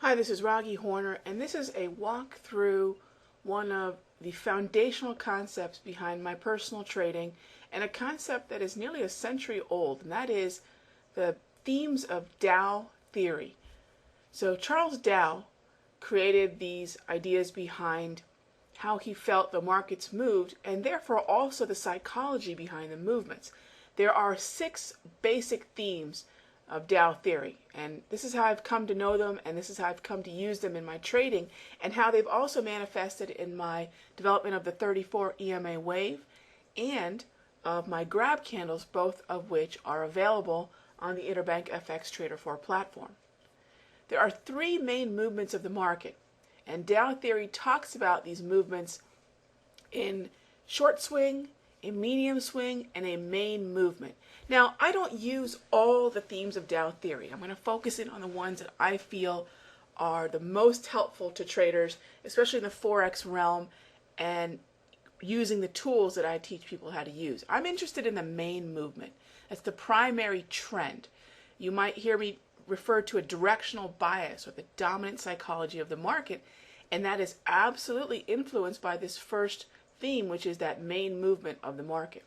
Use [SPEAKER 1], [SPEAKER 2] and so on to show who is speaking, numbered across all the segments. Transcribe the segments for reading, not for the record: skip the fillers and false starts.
[SPEAKER 1] Hi, this is Raghi Horner, and this is a walk through one of the foundational concepts behind my personal trading, and a concept that is nearly a century old, and that is the themes of Dow theory. So Charles Dow created these ideas behind how he felt the markets moved, and therefore also the psychology behind the movements. There are 6 basic themes of Dow theory, and this is how I've come to know them, and this is how I've come to use them in my trading, and how they've also manifested in my development of the 34 EMA wave and of my grab candles, both of which are available on the Interbank FX Trader 4 platform. There are 3 main movements of the market, and Dow theory talks about these movements in short swing, a medium swing, and a main movement. Now, I don't use all the themes of Dow theory. I'm going to focus in on the ones that I feel are the most helpful to traders, especially in the Forex realm, and using the tools that I teach people how to use. I'm interested in the main movement. That's the primary trend. You might hear me refer to a directional bias or the dominant psychology of the market, and that is absolutely influenced by this first theme, which is that main movement of the market.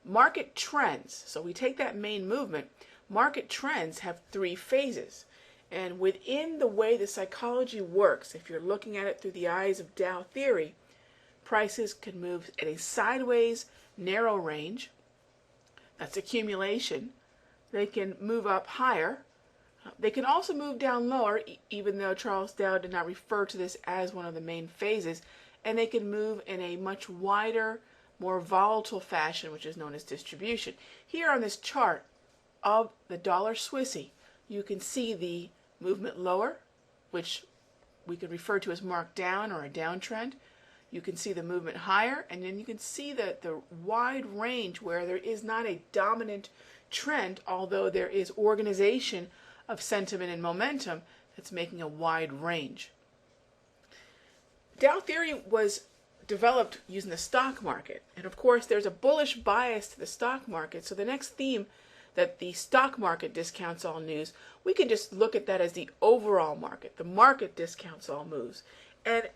[SPEAKER 1] Market trends, so we take that main movement, market trends have 3 phases. And within the way the psychology works, if you're looking at it through the eyes of Dow theory, prices can move in a sideways narrow range. That's accumulation. They can move up higher. They can also move down lower, even though Charles Dow did not refer to this as one of the main phases. And they can move in a much wider, more volatile fashion, which is known as distribution. Here on this chart of the dollar Swissy, you can see the movement lower, which we could refer to as marked down or a downtrend. You can see the movement higher, and then you can see the wide range where there is not a dominant trend, although there is organization of sentiment and momentum that's making a wide range. Dow theory was developed using the stock market, and of course there's a bullish bias to the stock market, so the next theme that the stock market discounts all news, we can just look at that as the overall market. The market discounts all moves, and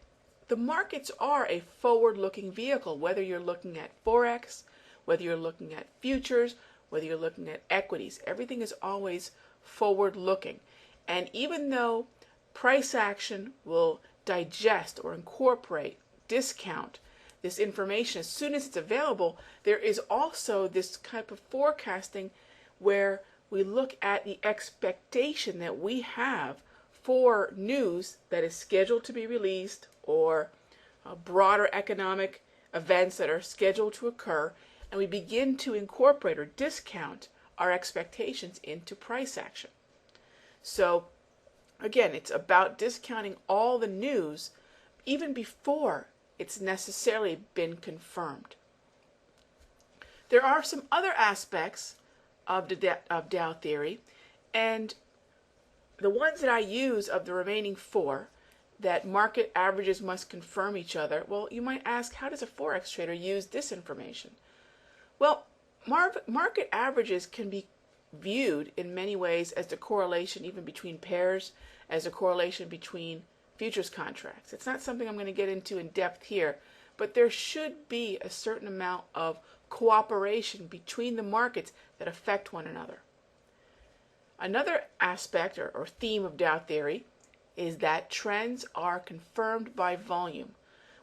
[SPEAKER 1] the markets are a forward-looking vehicle, whether you're looking at Forex, whether you're looking at futures, whether you're looking at equities. Everything is always forward-looking, and even though price action will digest or incorporate, discount this information as soon as it's available, there is also this type of forecasting where we look at the expectation that we have for news that is scheduled to be released or broader economic events that are scheduled to occur, and we begin to incorporate or discount our expectations into price action. So again, it's about discounting all the news even before it's necessarily been confirmed. There are some other aspects of Dow theory, and the ones that I use of the remaining 4, that market averages must confirm each other. Well, you might ask, how does a Forex trader use this information? Well, market averages can be viewed in many ways as the correlation even between pairs, as a correlation between futures contracts. It's not something I'm going to get into in depth here, but there should be a certain amount of cooperation between the markets that affect one another. Another aspect or theme of Dow theory is that trends are confirmed by volume.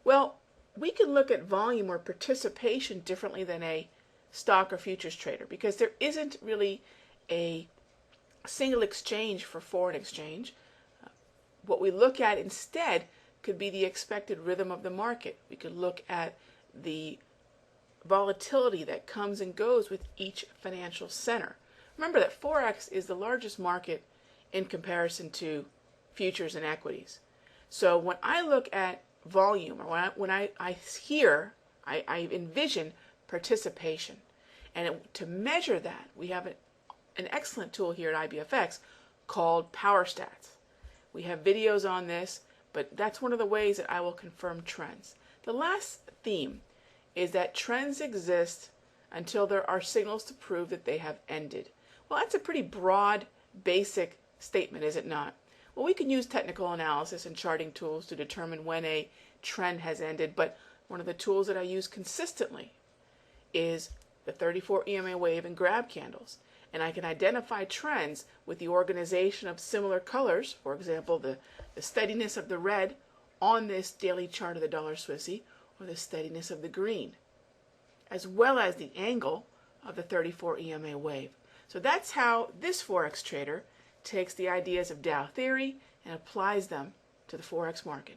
[SPEAKER 1] Well, we can look at volume or participation differently than a stock or futures trader, because there isn't really a single exchange for foreign exchange. What we look at instead could be the expected rhythm of the market. We could look at the volatility that comes and goes with each financial center. Remember that Forex is the largest market in comparison to futures and equities. So when I look at volume, or when I envision participation. And to measure that, we have an excellent tool here at IBFX called Power Stats. We have videos on this, but that's one of the ways that I will confirm trends. The last theme is that trends exist until there are signals to prove that they have ended. Well, that's a pretty broad, basic statement, is it not? Well, we can use technical analysis and charting tools to determine when a trend has ended, but one of the tools that I use consistently is the 34 EMA wave and grab candles. And I can identify trends with the organization of similar colors, for example, the steadiness of the red on this daily chart of the dollar Swissy, or the steadiness of the green, as well as the angle of the 34 EMA wave. So that's how this Forex trader takes the ideas of Dow theory and applies them to the Forex market.